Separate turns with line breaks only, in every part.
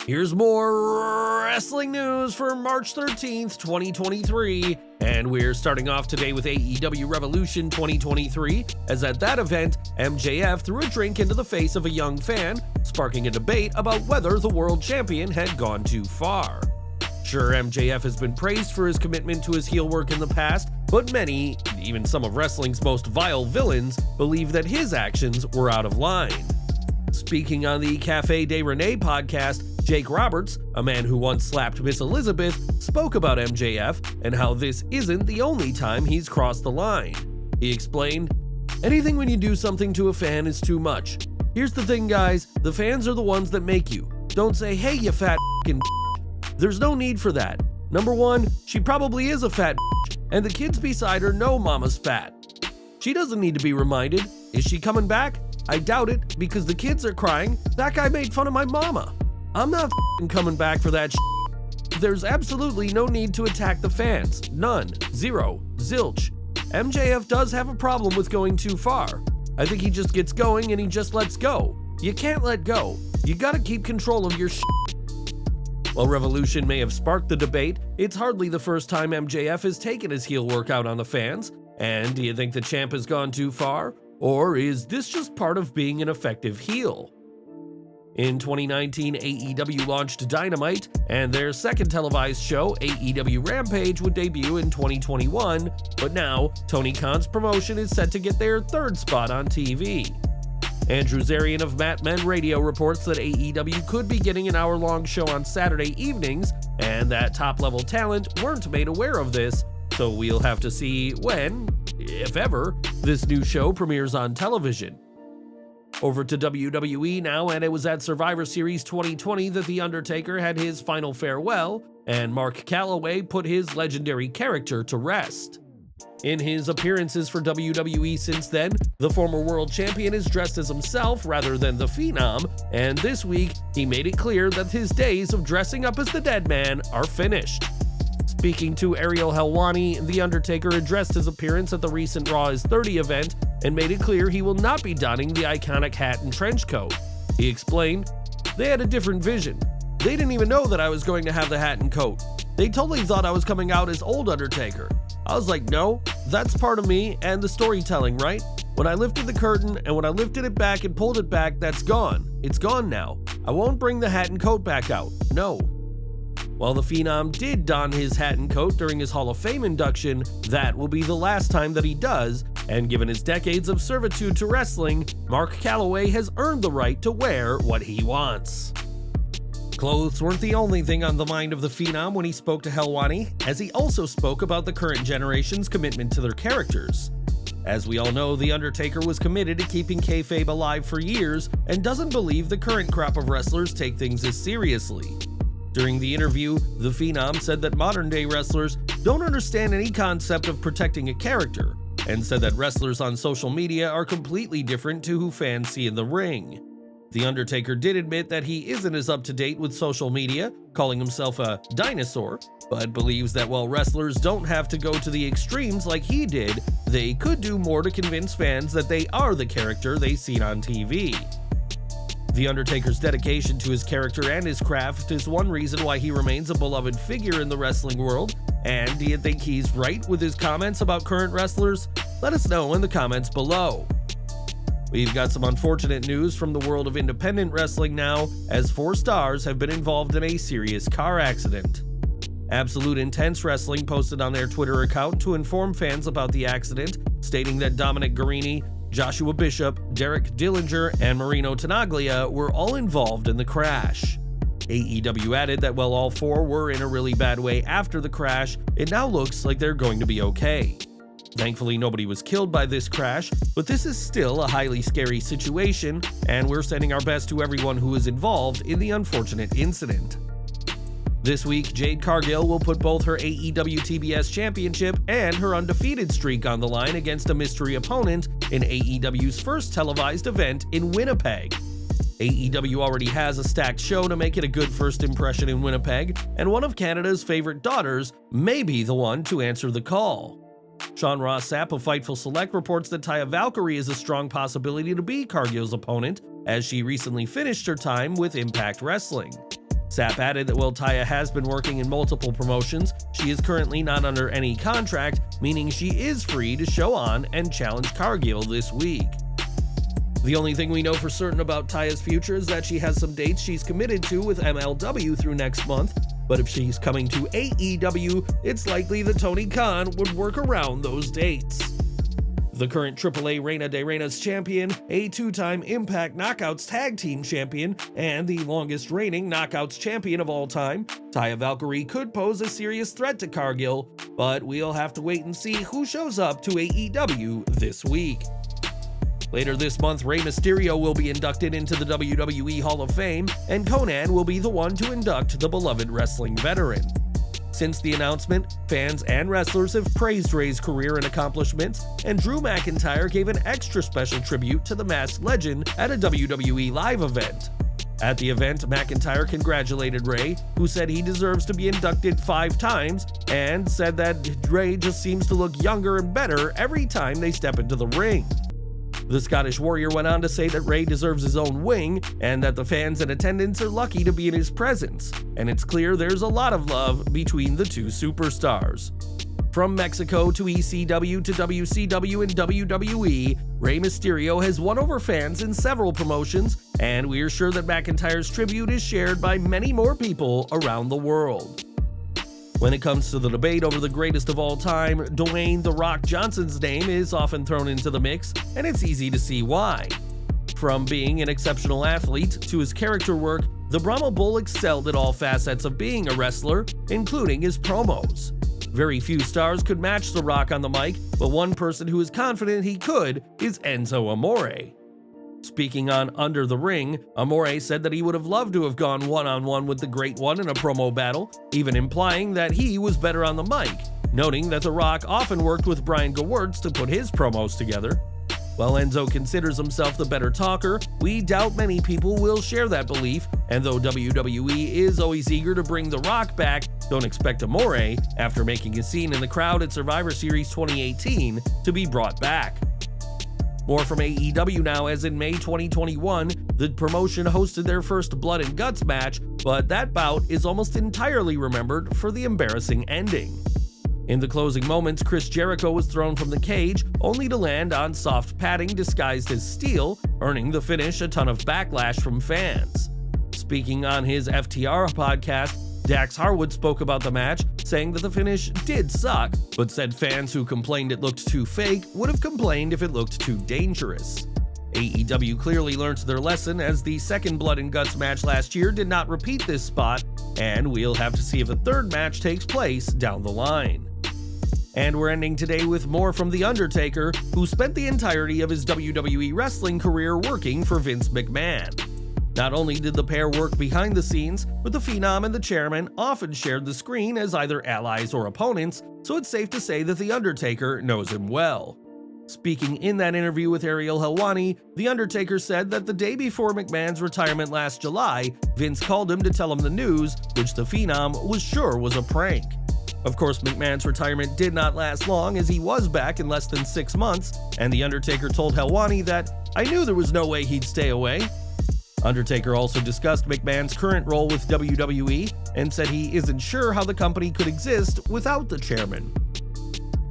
Here's more wrestling news for March 13th, 2023, and we're starting off today with AEW Revolution 2023, as at that event, MJF threw a drink into the face of a young fan, sparking a debate about whether the world champion had gone too far. Sure, MJF has been praised for his commitment to his heel work in the past, but many, even some of wrestling's most vile villains, believe that his actions were out of line. Speaking on the Cafe de Rene podcast, Jake Roberts, a man who once slapped Miss Elizabeth, spoke about MJF and how this isn't the only time he's crossed the line. He explained, "Anything when you do something to a fan is too much. Here's the thing, guys, the fans are the ones that make you. Don't say, hey, you fat f***ing There's no need for that. Number one, she probably is a fat and the kids beside her know mama's fat. She doesn't need to be reminded. Is she coming back? I doubt it, because the kids are crying. That guy made fun of my mama. I'm not coming back for that There's absolutely no need to attack the fans. None. Zero. Zilch. MJF does have a problem with going too far. I think he just gets going and he just lets go. You can't let go. You gotta keep control of your While Revolution may have sparked the debate, it's hardly the first time MJF has taken his heel work out on the fans. And do you think the champ has gone too far? Or is this just part of being an effective heel? In 2019, AEW launched Dynamite, and their second televised show, AEW Rampage, would debut in 2021, but now, Tony Khan's promotion is set to get their third spot on TV. Andrew Zarian of Mat Men Radio reports that AEW could be getting an hour-long show on Saturday evenings, and that top-level talent weren't made aware of this, so we'll have to see when, if ever, this new show premieres on television. Over to WWE now, and it was at Survivor Series 2020 that The Undertaker had his final farewell, and Mark Calloway put his legendary character to rest. In his appearances for WWE since then, the former world champion is dressed as himself rather than the Phenom, and this week, he made it clear that his days of dressing up as the dead man are finished. Speaking to Ariel Helwani, The Undertaker addressed his appearance at the recent Raw is 30 event and made it clear he will not be donning the iconic hat and trench coat. He explained, "They had a different vision. They didn't even know that I was going to have the hat and coat. They totally thought I was coming out as old Undertaker. I was like, no, that's part of me and the storytelling, right? When I lifted the curtain and when I lifted it back and pulled it back, that's gone. It's gone now. I won't bring the hat and coat back out. No." While the Phenom did don his hat and coat during his Hall of Fame induction, that will be the last time that he does, and given his decades of servitude to wrestling, Mark Calloway has earned the right to wear what he wants. Clothes weren't the only thing on the mind of the Phenom when he spoke to Helwani, as he also spoke about the current generation's commitment to their characters. As we all know, The Undertaker was committed to keeping kayfabe alive for years and doesn't believe the current crop of wrestlers take things as seriously. During the interview, the Phenom said that modern-day wrestlers don't understand any concept of protecting a character, and said that wrestlers on social media are completely different to who fans see in the ring. The Undertaker did admit that he isn't as up-to-date with social media, calling himself a dinosaur, but believes that while wrestlers don't have to go to the extremes like he did, they could do more to convince fans that they are the character they see on TV. The Undertaker's dedication to his character and his craft is one reason why he remains a beloved figure in the wrestling world. And do you think he's right with his comments about current wrestlers? Let us know in the comments below. We've got some unfortunate news from the world of independent wrestling now, as 4 stars have been involved in a serious car accident. Absolute Intense Wrestling posted on their Twitter account to inform fans about the accident, stating that Dominic Guarini, Joshua Bishop, Derek Dillinger, and Marino Tenaglia were all involved in the crash. AEW added that while all 4 were in a really bad way after the crash, it now looks like they're going to be okay. Thankfully, nobody was killed by this crash, but this is still a highly scary situation, and we're sending our best to everyone who is involved in the unfortunate incident. This week, Jade Cargill will put both her AEW TBS Championship and her undefeated streak on the line against a mystery opponent in AEW's first televised event in Winnipeg. AEW already has a stacked show to make it a good first impression in Winnipeg, and one of Canada's favorite daughters may be the one to answer the call. Sean Ross Sapp of Fightful Select reports that Taya Valkyrie is a strong possibility to be Cargill's opponent, as she recently finished her time with Impact Wrestling. Sapp added that while Taya has been working in multiple promotions, she is currently not under any contract, meaning she is free to show on and challenge Cargill this week. The only thing we know for certain about Taya's future is that she has some dates she's committed to with MLW through next month, but if she's coming to AEW, it's likely that Tony Khan would work around those dates. The current AAA Reina de Reinas champion, a two-time Impact Knockouts Tag Team champion, and the longest reigning Knockouts champion of all time, Taya Valkyrie could pose a serious threat to Cargill, but we'll have to wait and see who shows up to AEW this week. Later this month, Rey Mysterio will be inducted into the WWE Hall of Fame, and Conan will be the one to induct the beloved wrestling veteran. Since the announcement, fans and wrestlers have praised Rey's career and accomplishments, and Drew McIntyre gave an extra special tribute to the masked legend at a WWE live event. At the event, McIntyre congratulated Rey, who said he deserves to be inducted 5 times, and said that Rey just seems to look younger and better every time they step into the ring. The Scottish Warrior went on to say that Rey deserves his own wing, and that the fans in attendance are lucky to be in his presence, and it's clear there's a lot of love between the two superstars. From Mexico to ECW to WCW and WWE, Rey Mysterio has won over fans in several promotions, and we are sure that McIntyre's tribute is shared by many more people around the world. When it comes to the debate over the greatest of all time, Dwayne "The Rock" Johnson's name is often thrown into the mix, and it's easy to see why. From being an exceptional athlete to his character work, the Brahma Bull excelled at all facets of being a wrestler, including his promos. Very few stars could match The Rock on the mic, but one person who is confident he could is Enzo Amore. Speaking on Under the Ring, Amore said that he would have loved to have gone one-on-one with the Great One in a promo battle, even implying that he was better on the mic, noting that The Rock often worked with Brian Gewirtz to put his promos together. While Enzo considers himself the better talker, we doubt many people will share that belief, and though WWE is always eager to bring The Rock back, don't expect Amore, after making a scene in the crowd at Survivor Series 2018, to be brought back. More from AEW now, as in May 2021, the promotion hosted their first Blood and Guts match, but that bout is almost entirely remembered for the embarrassing ending. In the closing moments, Chris Jericho was thrown from the cage, only to land on soft padding disguised as steel, earning the finish a ton of backlash from fans. Speaking on his FTR podcast, Dax Harwood spoke about the match, saying that the finish did suck, but said fans who complained it looked too fake would have complained if it looked too dangerous. AEW clearly learned their lesson, as the second Blood and Guts match last year did not repeat this spot, and we'll have to see if a third match takes place down the line. And we're ending today with more from The Undertaker, who spent the entirety of his WWE wrestling career working for Vince McMahon. Not only did the pair work behind the scenes, but the Phenom and the Chairman often shared the screen as either allies or opponents, so it's safe to say that The Undertaker knows him well. Speaking in that interview with Ariel Helwani, The Undertaker said that the day before McMahon's retirement last July, Vince called him to tell him the news, which the Phenom was sure was a prank. Of course, McMahon's retirement did not last long, as he was back in less than 6 months, and The Undertaker told Helwani that, "I knew there was no way he'd stay away." Undertaker also discussed McMahon's current role with WWE and said he isn't sure how the company could exist without the chairman.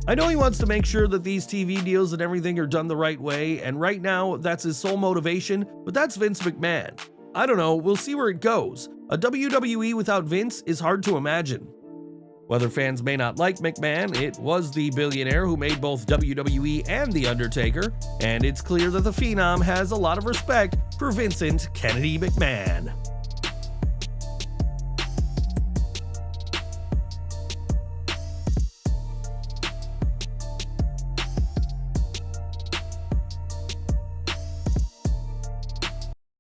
"I know he wants to make sure that these TV deals and everything are done the right way, and right now that's his sole motivation, but that's Vince McMahon. I don't know, we'll see where it goes. A WWE without Vince is hard to imagine." Whether fans may not like McMahon, it was the billionaire who made both WWE and The Undertaker, and it's clear that the Phenom has a lot of respect for Vincent Kennedy McMahon.